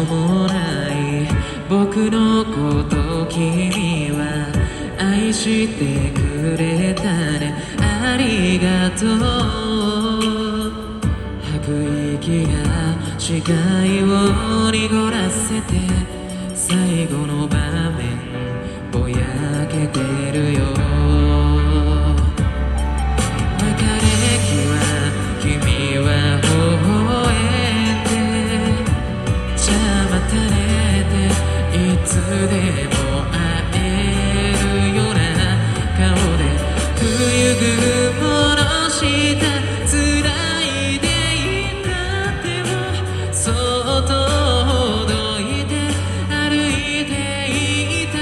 もない僕のこと君は愛してくれたね、ありがとう。吐く息が視界を濁らせて最後の場面ぼやけてるよ。別れ際君は微笑んで、じゃあまたねっていつでも会えるような顔で冬雲の下繋いでいた手をそっとほどいて歩いていた。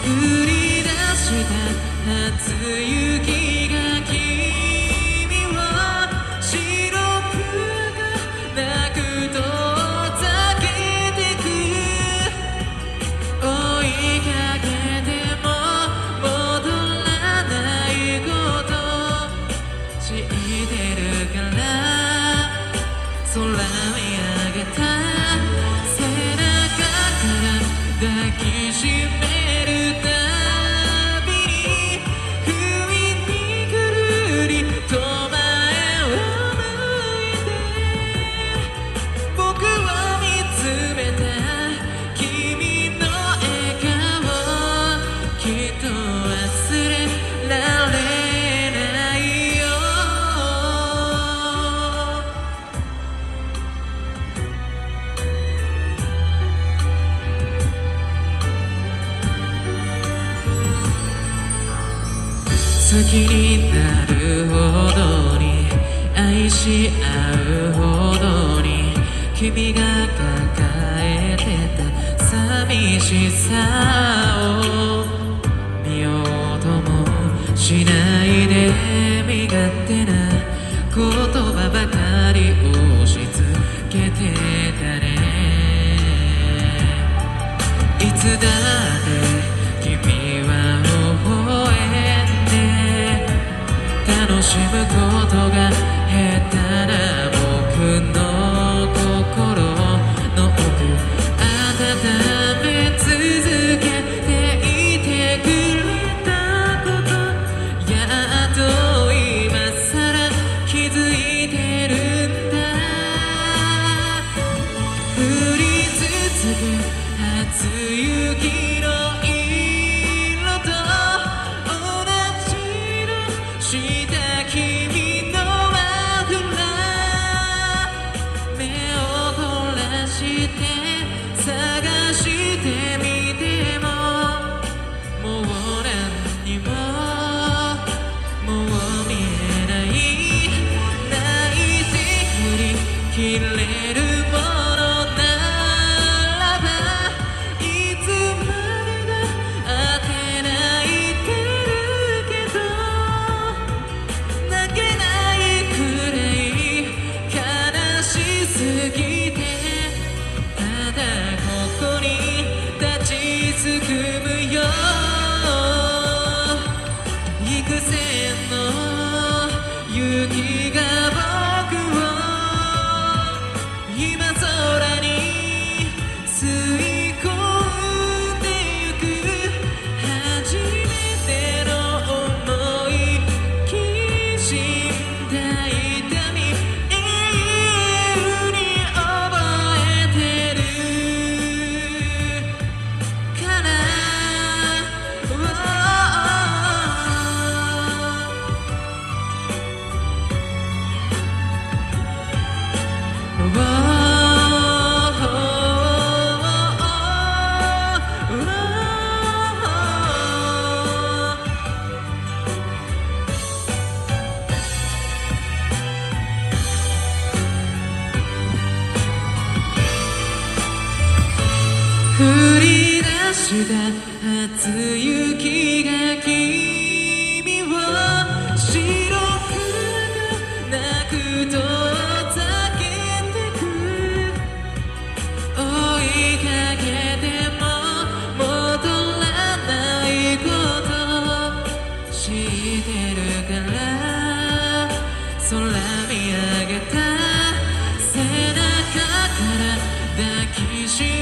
降り出した初雪が君を白く泣くと避けてく。追いかけても戻らないこと知ってるから、空見上げた背中から抱きしめるたびに不意にぐるりと前を向いて僕を見つめた君の笑顔、きっと忘れられないよ。好きになるほどに愛し合うほどに君が抱えてた寂しさを見ようともしないで身勝手な言葉ばかり押し付けてたね。いつだって君は微笑んで楽しむことが下手な僕の心の奥温め続けていてくれたこと、やっと今さら気づいてるんだ。降り続く初雪の色と同じ色した君のマフラー、目を凝らして探してみてももう何にももう見えない、泣いて振り切れるものならばいつまでだ当てないてるけど、泣けないくらい悲しすぎてただここに立ちすくむよ。幾千の雪が僕を今空に吸い込んでゆく、初めての想いきしんだ痛み永遠に覚えてるから、降り出した初雪が君を白く泣くと避けてく。追いかけても戻らないこと知ってるから、空見上げた背中抱きし